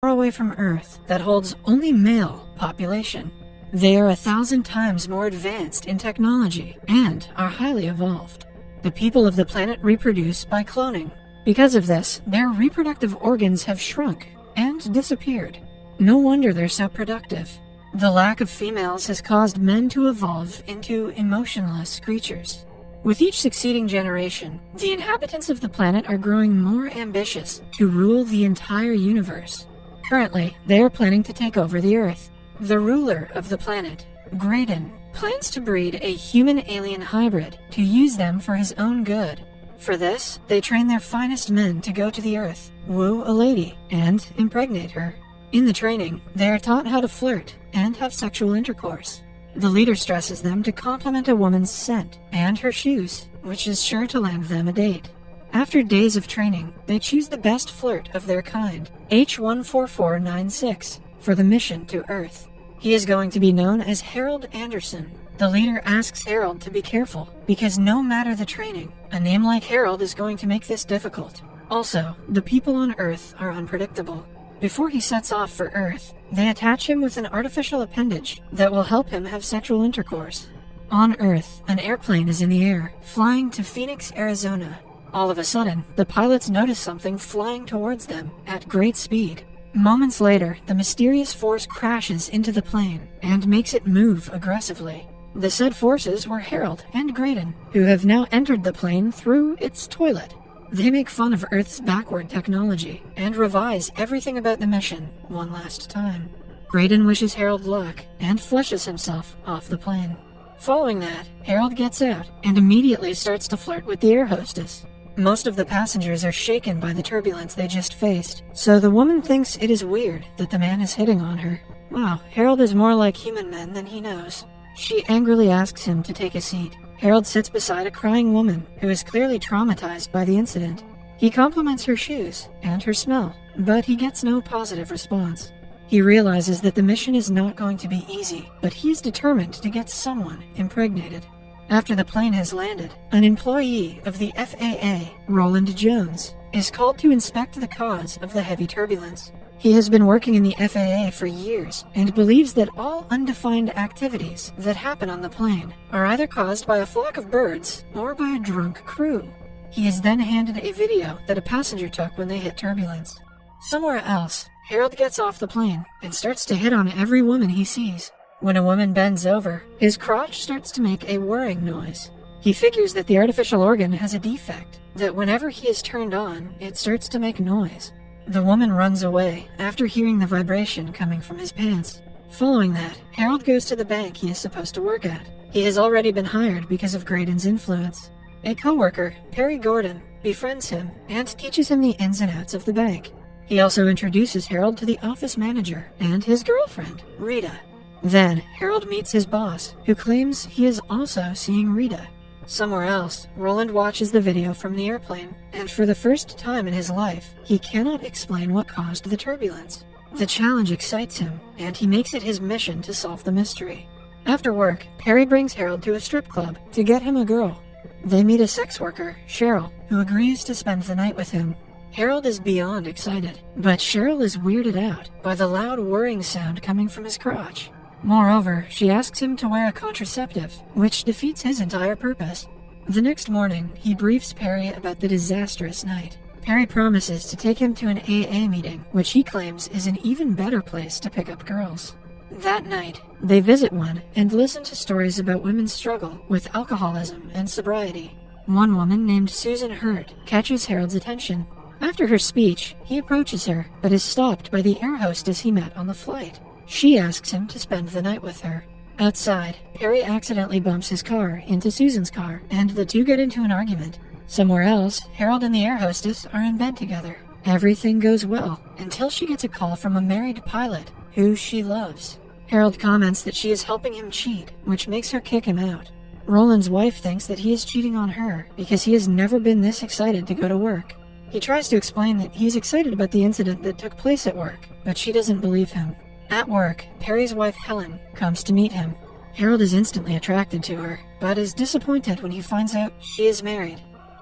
far away from Earth that holds only male population. They are 1,000 times more advanced in technology and are highly evolved. The people of the planet reproduce by cloning. Because of this, their reproductive organs have shrunk and disappeared. No wonder they're so productive. The lack of females has caused men to evolve into emotionless creatures. With each succeeding generation, the inhabitants of the planet are growing more ambitious to rule the entire universe. Currently, they are planning to take over the Earth. The ruler of the planet, Graydon, plans to breed a human-alien hybrid to use them for his own good. For this, they train their finest men to go to the Earth, woo a lady, and impregnate her. In the training, they are taught how to flirt and have sexual intercourse. The leader stresses them to compliment a woman's scent and her shoes, which is sure to land them a date. After days of training, they choose the best flirt of their kind, H14496, for the mission to Earth. He is going to be known as Harold Anderson. The leader asks Harold to be careful, because no matter the training, a name like Harold is going to make this difficult. Also, the people on Earth are unpredictable. Before he sets off for Earth, they attach him with an artificial appendage that will help him have sexual intercourse. On Earth, an airplane is in the air, flying to Phoenix, Arizona. All of a sudden, the pilots notice something flying towards them at great speed. Moments later, the mysterious force crashes into the plane and makes it move aggressively. The said forces were Harold and Graydon, who have now entered the plane through its toilet. They make fun of Earth's backward technology and revise everything about the mission one last time. Graydon wishes Harold luck and flushes himself off the plane. Following that, Harold gets out and immediately starts to flirt with the air hostess. Most of the passengers are shaken by the turbulence they just faced, so the woman thinks it is weird that the man is hitting on her. Wow, Harold is more like human men than he knows. She angrily asks him to take a seat. Harold sits beside a crying woman who is clearly traumatized by the incident. He compliments her shoes and her smell, but he gets no positive response. He realizes that the mission is not going to be easy, but he is determined to get someone impregnated. After the plane has landed, an employee of the FAA, Roland Jones, is called to inspect the cause of the heavy turbulence. He has been working in the FAA for years and believes that all undefined activities that happen on the plane are either caused by a flock of birds or by a drunk crew. He is then handed a video that a passenger took when they hit turbulence. Somewhere else, Harold gets off the plane and starts to hit on every woman he sees. When a woman bends over, his crotch starts to make a whirring noise. He figures that the artificial organ has a defect, that whenever he is turned on, it starts to make noise. The woman runs away after hearing the vibration coming from his pants. Following that, Harold goes to the bank he is supposed to work at. He has already been hired because of Graydon's influence. A co-worker, Perry Gordon, befriends him and teaches him the ins and outs of the bank. He also introduces Harold to the office manager and his girlfriend, Rita. Then, Harold meets his boss, who claims he is also seeing Rita. Somewhere else, Roland watches the video from the airplane, and for the first time in his life, he cannot explain what caused the turbulence. The challenge excites him, and he makes it his mission to solve the mystery. After work, Perry brings Harold to a strip club to get him a girl. They meet a sex worker, Cheryl, who agrees to spend the night with him. Harold is beyond excited, but Cheryl is weirded out by the loud whirring sound coming from his crotch. Moreover, she asks him to wear a contraceptive, which defeats his entire purpose. The next morning, he briefs Perry about the disastrous night. Perry promises to take him to an AA meeting, which he claims is an even better place to pick up girls. That night, they visit one and listen to stories about women's struggle with alcoholism and sobriety. One woman named Susan Hurt catches Harold's attention. After her speech, he approaches her, but is stopped by the air hostess he met on the flight. She asks him to spend the night with her. Outside, Perry accidentally bumps his car into Susan's car, and the two get into an argument. Somewhere else, Harold and the air hostess are in bed together. Everything goes well, until she gets a call from a married pilot, who she loves. Harold comments that she is helping him cheat, which makes her kick him out. Roland's wife thinks that he is cheating on her, because he has never been this excited to go to work. He tries to explain that he's excited about the incident that took place at work, but she doesn't believe him. At work, Perry's wife Helen comes to meet him. Harold is instantly attracted to her, but is disappointed when he finds out she is married.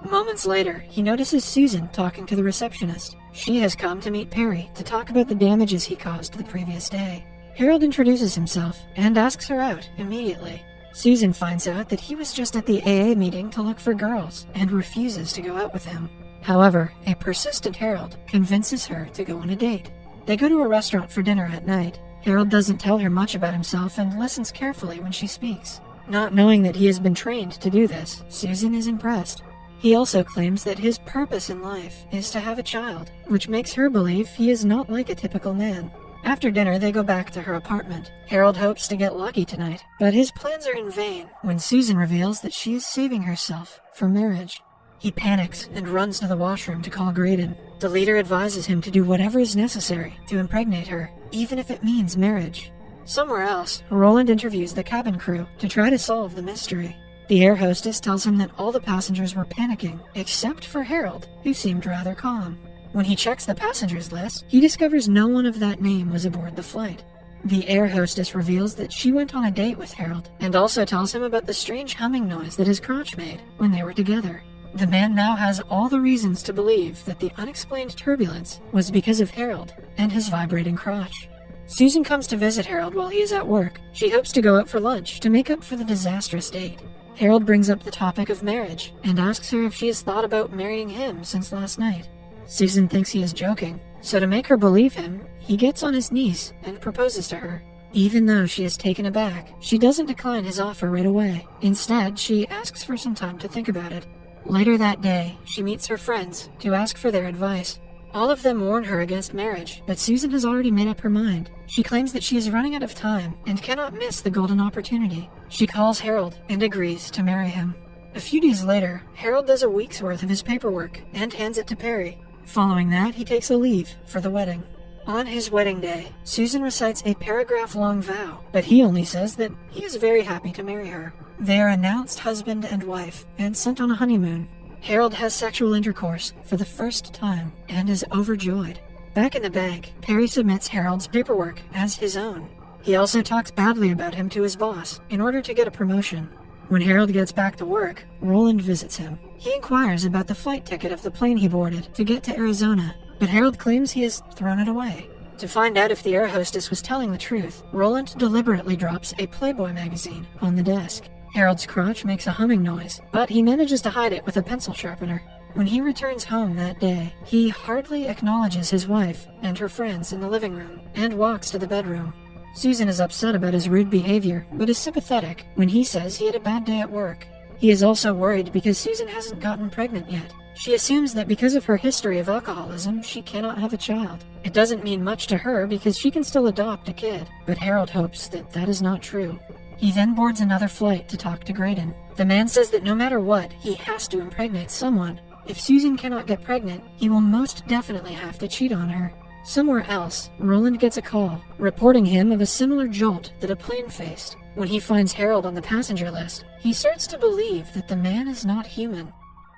Moments later, he notices Susan talking to the receptionist. She has come to meet Perry to talk about the damages he caused the previous day. Harold introduces himself and asks her out immediately. Susan finds out that he was just at the AA meeting to look for girls and refuses to go out with him. However, a persistent Harold convinces her to go on a date. They go to a restaurant for dinner at night. Harold doesn't tell her much about himself and listens carefully when she speaks. Not knowing that he has been trained to do this, Susan is impressed. He also claims that his purpose in life is to have a child, which makes her believe he is not like a typical man. After dinner, they go back to her apartment. Harold hopes to get lucky tonight, but his plans are in vain when Susan reveals that she is saving herself for marriage. He panics and runs to the washroom to call Graydon. The leader advises him to do whatever is necessary to impregnate her, even if it means marriage. Somewhere else, Roland interviews the cabin crew to try to solve the mystery. The air hostess tells him that all the passengers were panicking, except for Harold, who seemed rather calm. When he checks the passengers list, he discovers no one of that name was aboard the flight. The air hostess reveals that she went on a date with Harold, and also tells him about the strange humming noise that his crotch made when they were together. The man now has all the reasons to believe that the unexplained turbulence was because of Harold and his vibrating crotch. Susan comes to visit Harold while he is at work. She hopes to go out for lunch to make up for the disastrous date. Harold brings up the topic of marriage and asks her if she has thought about marrying him since last night. Susan thinks he is joking, so to make her believe him, he gets on his knees and proposes to her. Even though she is taken aback, she doesn't decline his offer right away. Instead, she asks for some time to think about it. Later that day, she meets her friends to ask for their advice. All of them warn her against marriage, but Susan has already made up her mind. She claims that she is running out of time and cannot miss the golden opportunity. She calls Harold and agrees to marry him. A few days later, Harold does a week's worth of his paperwork and hands it to Perry. Following that, he takes a leave for the wedding. On his wedding day, Susan recites a paragraph-long vow, but he only says that he is very happy to marry her. They are announced husband and wife and sent on a honeymoon. Harold has sexual intercourse for the first time and is overjoyed. Back in the bank, Perry submits Harold's paperwork as his own. He also talks badly about him to his boss in order to get a promotion. When Harold gets back to work, Roland visits him. He inquires about the flight ticket of the plane he boarded to get to Arizona, but Harold claims he has thrown it away. To find out if the air hostess was telling the truth, Roland deliberately drops a Playboy magazine on the desk. Harold's crotch makes a humming noise, but he manages to hide it with a pencil sharpener. When he returns home that day, he hardly acknowledges his wife and her friends in the living room and walks to the bedroom. Susan is upset about his rude behavior, but is sympathetic when he says he had a bad day at work. He is also worried because Susan hasn't gotten pregnant yet. She assumes that because of her history of alcoholism, she cannot have a child. It doesn't mean much to her because she can still adopt a kid, but Harold hopes that that is not true. He then boards another flight to talk to Graydon. The man says that no matter what, he has to impregnate someone. If Susan cannot get pregnant, he will most definitely have to cheat on her. Somewhere else, Roland gets a call, reporting him of a similar jolt that a plane faced. When he finds Harold on the passenger list, he starts to believe that the man is not human.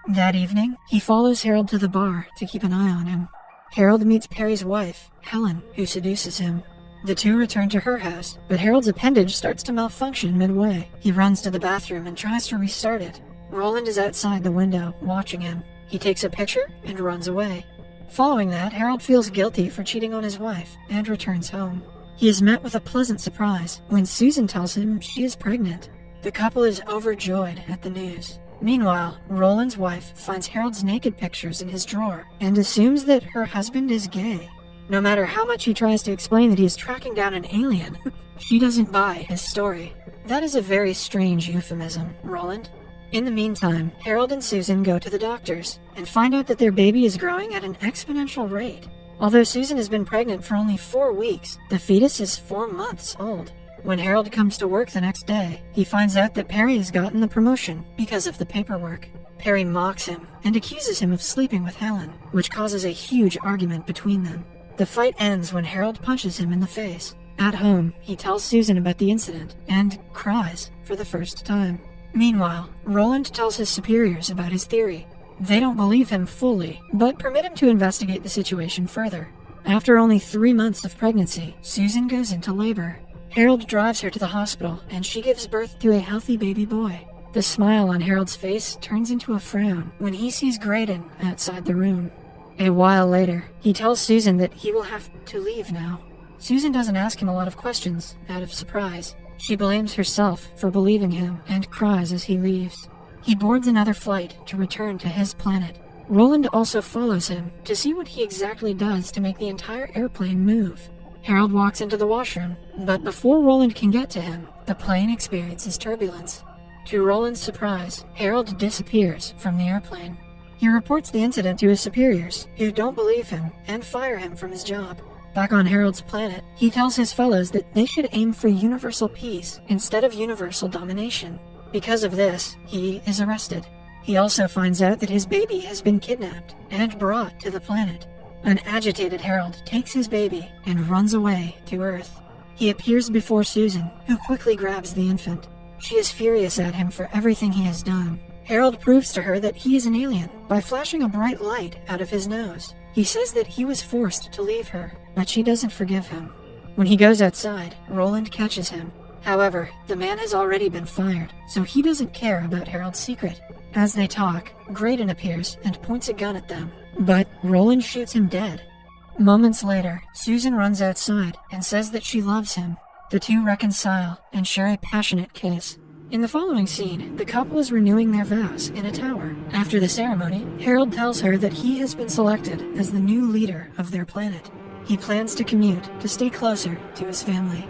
That evening, he follows Harold to the bar to keep an eye on him. Harold meets Perry's wife, Helen, who seduces him. The two return to her house, but Harold's appendage starts to malfunction midway. He runs to the bathroom and tries to restart it. Roland is outside the window, watching him. He takes a picture and runs away. Following that, Harold feels guilty for cheating on his wife and returns home. He is met with a pleasant surprise when Susan tells him she is pregnant. The couple is overjoyed at the news. Meanwhile, Roland's wife finds Harold's naked pictures in his drawer and assumes that her husband is gay. No matter how much he tries to explain that he is tracking down an alien, she doesn't buy his story. That is a very strange euphemism, Roland. In the meantime, Harold and Susan go to the doctors and find out that their baby is growing at an exponential rate. Although Susan has been pregnant for only 4 weeks, the fetus is 4 months old. When Harold comes to work the next day, he finds out that Perry has gotten the promotion because of the paperwork. Perry mocks him and accuses him of sleeping with Helen, which causes a huge argument between them. The fight ends when Harold punches him in the face. At home, he tells Susan about the incident and cries for the first time. Meanwhile, Roland tells his superiors about his theory. They don't believe him fully, but permit him to investigate the situation further. After only 3 months of pregnancy, Susan goes into labor. Harold drives her to the hospital, and she gives birth to a healthy baby boy. The smile on Harold's face turns into a frown when he sees Graydon outside the room. A while later, he tells Susan that he will have to leave now. Susan doesn't ask him a lot of questions out of surprise. She blames herself for believing him and cries as he leaves. He boards another flight to return to his planet. Roland also follows him to see what he exactly does to make the entire airplane move. Harold walks into the washroom, but before Roland can get to him, the plane experiences turbulence. To Roland's surprise, Harold disappears from the airplane. He reports the incident to his superiors, who don't believe him and fire him from his job. Back on Harold's planet, he tells his fellows that they should aim for universal peace instead of universal domination. Because of this, he is arrested. He also finds out that his baby has been kidnapped and brought to the planet. An agitated Harold takes his baby and runs away to Earth. He appears before Susan, who quickly grabs the infant. She is furious at him for everything he has done. Harold proves to her that he is an alien by flashing a bright light out of his nose. He says that he was forced to leave her, but she doesn't forgive him. When he goes outside, Roland catches him. However, the man has already been fired, so he doesn't care about Harold's secret. As they talk, Graydon appears and points a gun at them, but Roland shoots him dead. Moments later, Susan runs outside and says that she loves him. The two reconcile and share a passionate kiss. In the following scene, the couple is renewing their vows in a tower. After the ceremony, Harold tells her that he has been selected as the new leader of their planet. He plans to commute to stay closer to his family.